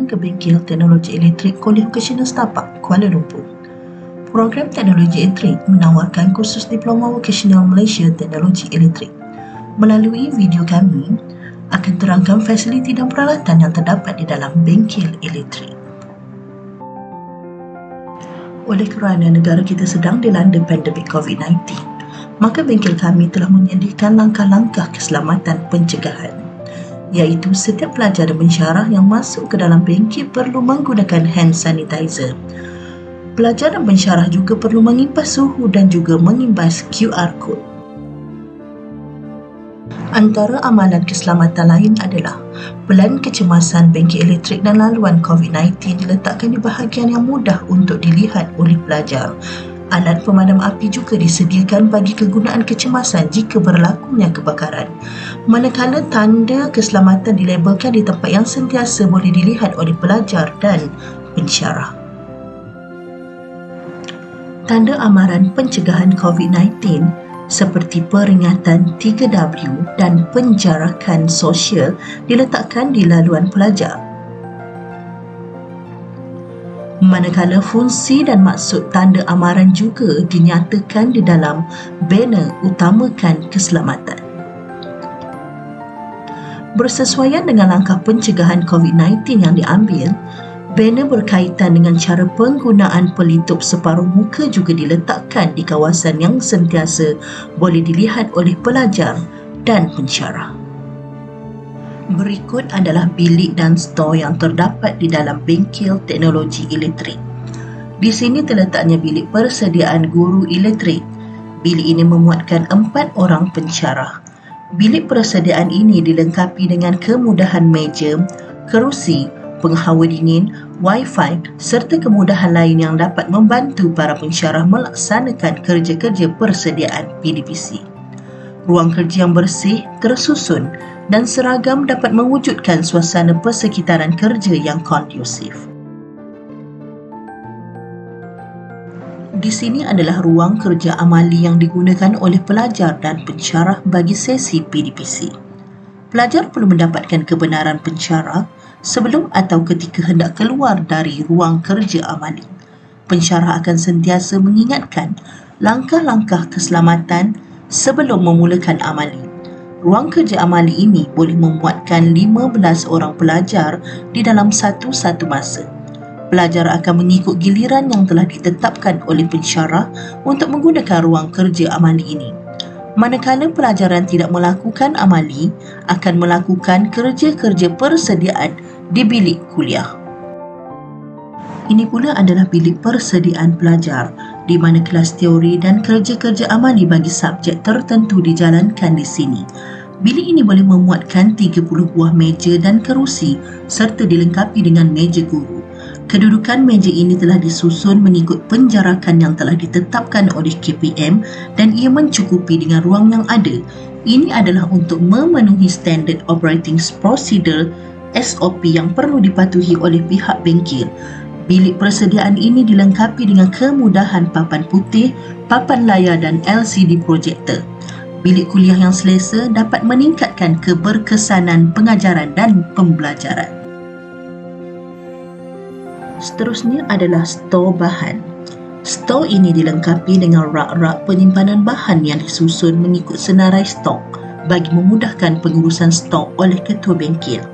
ke bengkel teknologi elektrik Kuliah Vocasional Setapak, Kuala Lumpur. Program teknologi elektrik menawarkan kursus Diploma Vocasional Malaysia Teknologi Elektrik. Melalui video kami, akan terangkan fasiliti dan peralatan yang terdapat di dalam bengkel elektrik. Oleh kerana negara kita sedang dilanda pandemik COVID-19, maka bengkel kami telah menyediakan langkah-langkah keselamatan pencegahan, iaitu setiap pelajar dan pensyarah yang masuk ke dalam bengkel perlu menggunakan hand sanitizer. Pelajar dan pensyarah juga perlu mengimbas suhu dan juga mengimbas QR code. Antara amalan keselamatan lain adalah pelan kecemasan bengkel elektrik dan laluan COVID-19 diletakkan di bahagian yang mudah untuk dilihat oleh pelajar. Alat pemadam api juga disediakan bagi kegunaan kecemasan jika berlakunya kebakaran. Manakala tanda keselamatan dilabelkan di tempat yang sentiasa boleh dilihat oleh pelajar dan pensyarah. Tanda amaran pencegahan COVID-19 seperti peringatan 3W dan penjarakan sosial diletakkan di laluan pelajar. Manakala fungsi dan maksud tanda amaran juga dinyatakan di dalam banner utamakan keselamatan. Bersesuaian dengan langkah pencegahan COVID-19 yang diambil, banner berkaitan dengan cara penggunaan pelitup separuh muka juga diletakkan di kawasan yang sentiasa boleh dilihat oleh pelajar dan pensyarah. Berikut adalah bilik dan stor yang terdapat di dalam bengkel teknologi elektrik. Di sini terletaknya bilik persediaan guru elektrik. Bilik ini memuatkan 4 orang pensyarah. Bilik persediaan ini dilengkapi dengan kemudahan meja, kerusi, penghawa dingin, Wi-Fi serta kemudahan lain yang dapat membantu para pensyarah melaksanakan kerja-kerja persediaan PDPC. Ruang kerja yang bersih, tersusun dan seragam dapat mewujudkan suasana persekitaran kerja yang kondusif. Di sini adalah ruang kerja amali yang digunakan oleh pelajar dan pensyarah bagi sesi PDPC. Pelajar perlu mendapatkan kebenaran pensyarah sebelum atau ketika hendak keluar dari ruang kerja amali. Pensyarah akan sentiasa mengingatkan langkah-langkah keselamatan sebelum memulakan amali. Ruang kerja amali ini boleh memuatkan 15 orang pelajar di dalam satu masa. Pelajar akan mengikut giliran yang telah ditetapkan oleh pensyarah untuk menggunakan ruang kerja amali ini. Manakala pelajaran tidak melakukan amali, akan melakukan kerja-kerja persediaan di bilik kuliah. Ini pula adalah bilik persediaan pelajar, di mana kelas teori dan kerja-kerja amali bagi subjek tertentu dijalankan di sini. Bilik ini boleh memuatkan 30 buah meja dan kerusi serta dilengkapi dengan meja guru. Kedudukan meja ini telah disusun mengikut penjarakan yang telah ditetapkan oleh KPM dan ia mencukupi dengan ruang yang ada. Ini adalah untuk memenuhi Standard Operating Procedure SOP yang perlu dipatuhi oleh pihak bengkel. Bilik persediaan ini dilengkapi dengan kemudahan papan putih, papan layar dan LCD projector. Bilik kuliah yang selesa dapat meningkatkan keberkesanan pengajaran dan pembelajaran. Seterusnya adalah stor bahan. Stor ini dilengkapi dengan rak-rak penyimpanan bahan yang disusun mengikut senarai stok bagi memudahkan pengurusan stok oleh ketua bengkel.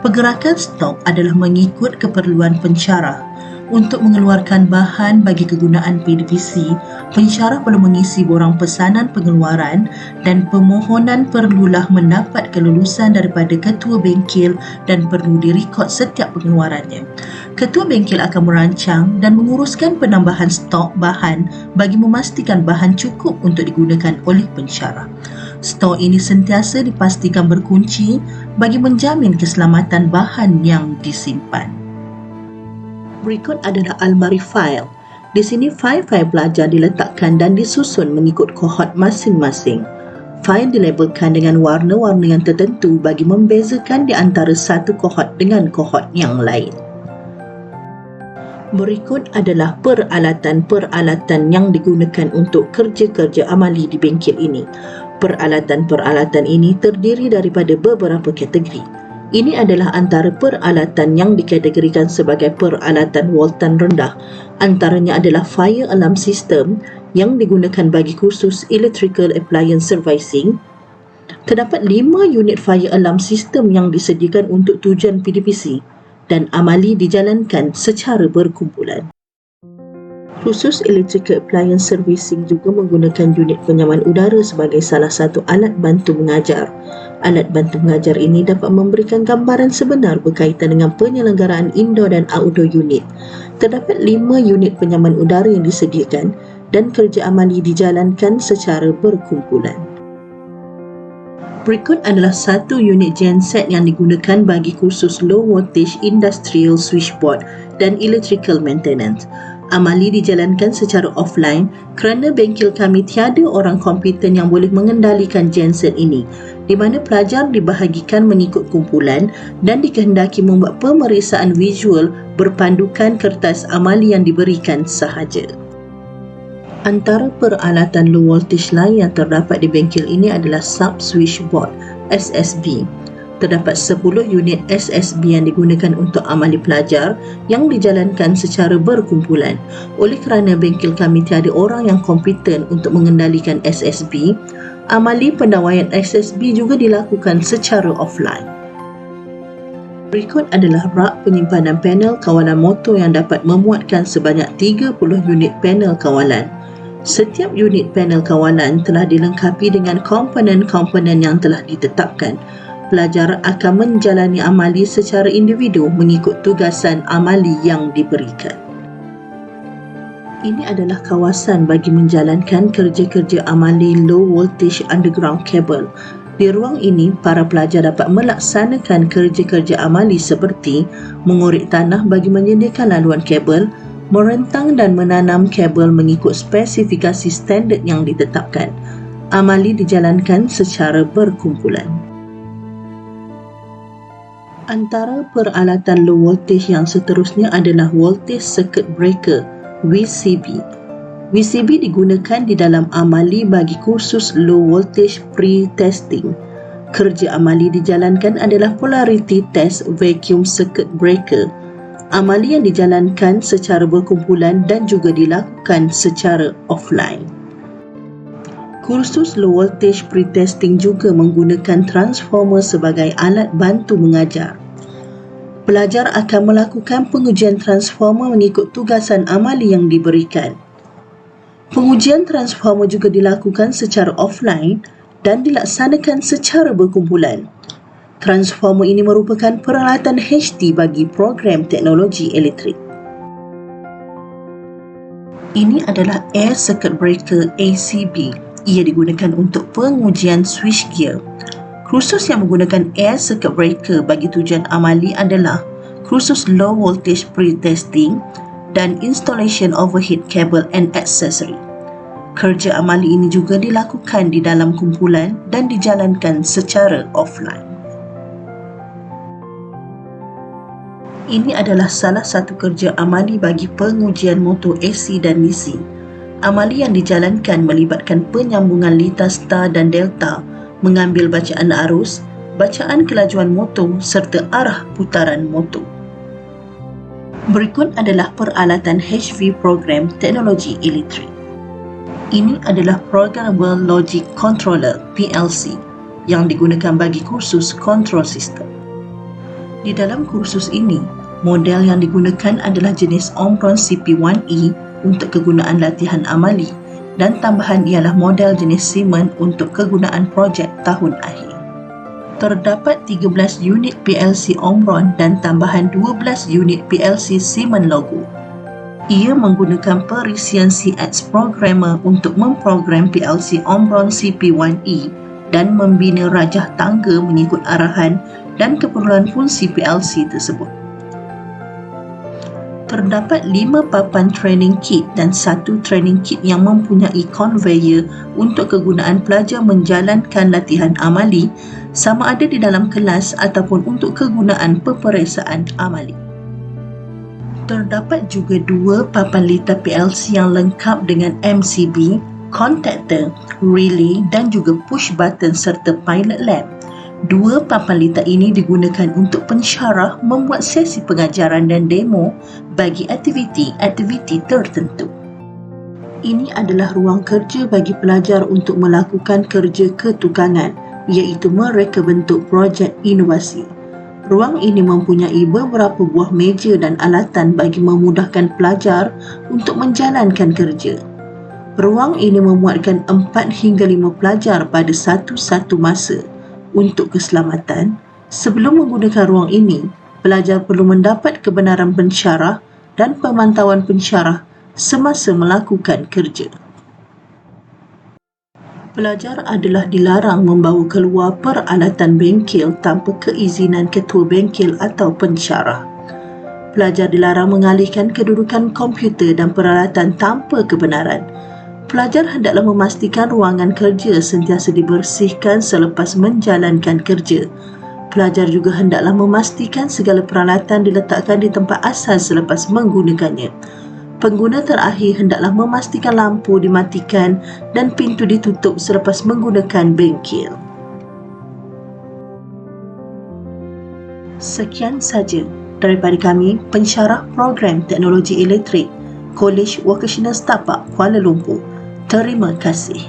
Pergerakan stok adalah mengikut keperluan pensyarah. Untuk mengeluarkan bahan bagi kegunaan PDPC, pensyarah perlu mengisi borang pesanan pengeluaran dan permohonan perlulah mendapat kelulusan daripada ketua bengkel dan perlu direkod setiap pengeluarannya. Ketua bengkel akan merancang dan menguruskan penambahan stok bahan bagi memastikan bahan cukup untuk digunakan oleh pensyarah. Stor ini sentiasa dipastikan berkunci bagi menjamin keselamatan bahan yang disimpan. Berikut adalah almari fail. Di sini fail-fail pelajar diletakkan dan disusun mengikut kohort masing-masing. Fail dilabelkan dengan warna-warna yang tertentu bagi membezakan di antara satu kohort dengan kohort yang lain. Berikut adalah peralatan-peralatan yang digunakan untuk kerja-kerja amali di bengkel ini. Peralatan-peralatan ini terdiri daripada beberapa kategori, Ini adalah antara peralatan yang dikategorikan sebagai peralatan voltan rendah. Antaranya adalah fire alarm system yang digunakan bagi kursus electrical appliance servicing. Terdapat 5 unit fire alarm system yang disediakan untuk tujuan PDPC dan amali dijalankan secara berkumpulan. Khusus Electrical Appliance Servicing juga menggunakan unit penyaman udara sebagai salah satu alat bantu mengajar. Alat bantu mengajar ini dapat memberikan gambaran sebenar berkaitan dengan penyelenggaraan indoor dan outdoor unit. Terdapat 5 unit penyaman udara yang disediakan dan kerja amali dijalankan secara berkumpulan. Berikut adalah satu unit genset yang digunakan bagi kursus low voltage industrial switchboard dan electrical maintenance. Amali dijalankan secara offline kerana bengkel kami tiada orang kompeten yang boleh mengendalikan genset ini, di mana pelajar dibahagikan mengikut kumpulan dan dikehendaki membuat pemeriksaan visual berpandukan kertas amali yang diberikan sahaja. Antara peralatan low voltage lain yang terdapat di bengkel ini adalah sub switchboard SSB. Terdapat 10 unit SSB yang digunakan untuk amali pelajar yang dijalankan secara berkumpulan. Oleh kerana bengkel kami tiada orang yang kompeten untuk mengendalikan SSB, amali pendawaian SSB juga dilakukan secara offline. Berikut adalah rak penyimpanan panel kawalan motor yang dapat memuatkan sebanyak 30 unit panel kawalan. Setiap unit panel kawalan telah dilengkapi dengan komponen-komponen yang telah ditetapkan. Pelajar akan menjalani amali secara individu mengikut tugasan amali yang diberikan. Ini adalah kawasan bagi menjalankan kerja-kerja amali low voltage underground cable. Di ruang ini, para pelajar dapat melaksanakan kerja-kerja amali seperti mengorek tanah bagi menyediakan laluan kabel, merentang dan menanam kabel mengikut spesifikasi standard yang ditetapkan. Amali dijalankan secara berkumpulan. Antara peralatan low voltage yang seterusnya adalah voltage circuit breaker VCB. VCB digunakan di dalam amali bagi kursus low voltage pre-testing. Kerja amali dijalankan adalah polarity test vacuum circuit breaker. Amali yang dijalankan secara berkumpulan dan juga dilakukan secara offline. Kursus low voltage pre-testing juga menggunakan transformer sebagai alat bantu mengajar. Pelajar akan melakukan pengujian transformer mengikut tugasan amali yang diberikan. Pengujian transformer juga dilakukan secara offline dan dilaksanakan secara berkumpulan. Transformer ini merupakan peralatan HT bagi program teknologi elektrik. Ini adalah Air Circuit Breaker ACB. Ia digunakan untuk pengujian switchgear. Kursus yang menggunakan Air Circuit Breaker bagi tujuan amali adalah kursus Low Voltage Pre-Testing dan Installation Overhead Cable and Accessory. Kerja amali ini juga dilakukan di dalam kumpulan dan dijalankan secara offline. Ini adalah salah satu kerja amali bagi pengujian motor AC dan DC. Amali yang dijalankan melibatkan penyambungan litar star dan delta, mengambil bacaan arus, bacaan kelajuan motor serta arah putaran motor. Berikut adalah peralatan HV program teknologi elektrik. Ini adalah Programmable Logic Controller PLC yang digunakan bagi kursus control system. Di dalam kursus ini, model yang digunakan adalah jenis Omron CP1E untuk kegunaan latihan amali dan tambahan ialah model jenis Siemens untuk kegunaan projek tahun akhir. Terdapat 13 unit PLC Omron dan tambahan 12 unit PLC Siemens logo. Ia menggunakan perisian CX Programmer untuk memprogram PLC Omron CP1E dan membina rajah tangga mengikut arahan dan keperluan fungsi PLC tersebut. Terdapat 5 papan training kit dan 1 training kit yang mempunyai conveyor untuk kegunaan pelajar menjalankan latihan amali sama ada di dalam kelas ataupun untuk kegunaan peperiksaan amali. Terdapat juga 2 papan litar PLC yang lengkap dengan MCB, contactor, relay dan juga push button serta pilot lamp. Dua papan litak ini digunakan untuk pensyarah membuat sesi pengajaran dan demo bagi aktiviti-aktiviti tertentu. Ini adalah ruang kerja bagi pelajar untuk melakukan kerja ketukangan, iaitu mereka bentuk projek inovasi. Ruang ini mempunyai beberapa buah meja dan alatan bagi memudahkan pelajar untuk menjalankan kerja. Ruang ini memuatkan 4 hingga 5 pelajar pada satu-satu masa. Untuk keselamatan, sebelum menggunakan ruang ini, pelajar perlu mendapat kebenaran pensyarah dan pemantauan pensyarah semasa melakukan kerja. Pelajar adalah dilarang membawa keluar peralatan bengkel tanpa keizinan ketua bengkel atau pensyarah. Pelajar dilarang mengalihkan kedudukan komputer dan peralatan tanpa kebenaran. Pelajar hendaklah memastikan ruangan kerja sentiasa dibersihkan selepas menjalankan kerja. Pelajar juga hendaklah memastikan segala peralatan diletakkan di tempat asal selepas menggunakannya. Pengguna terakhir hendaklah memastikan lampu dimatikan dan pintu ditutup selepas menggunakan bengkel. Sekian saja daripada kami, pensyarah program teknologi elektrik, Kolej Vocational Setapak Kuala Lumpur. Terima kasih.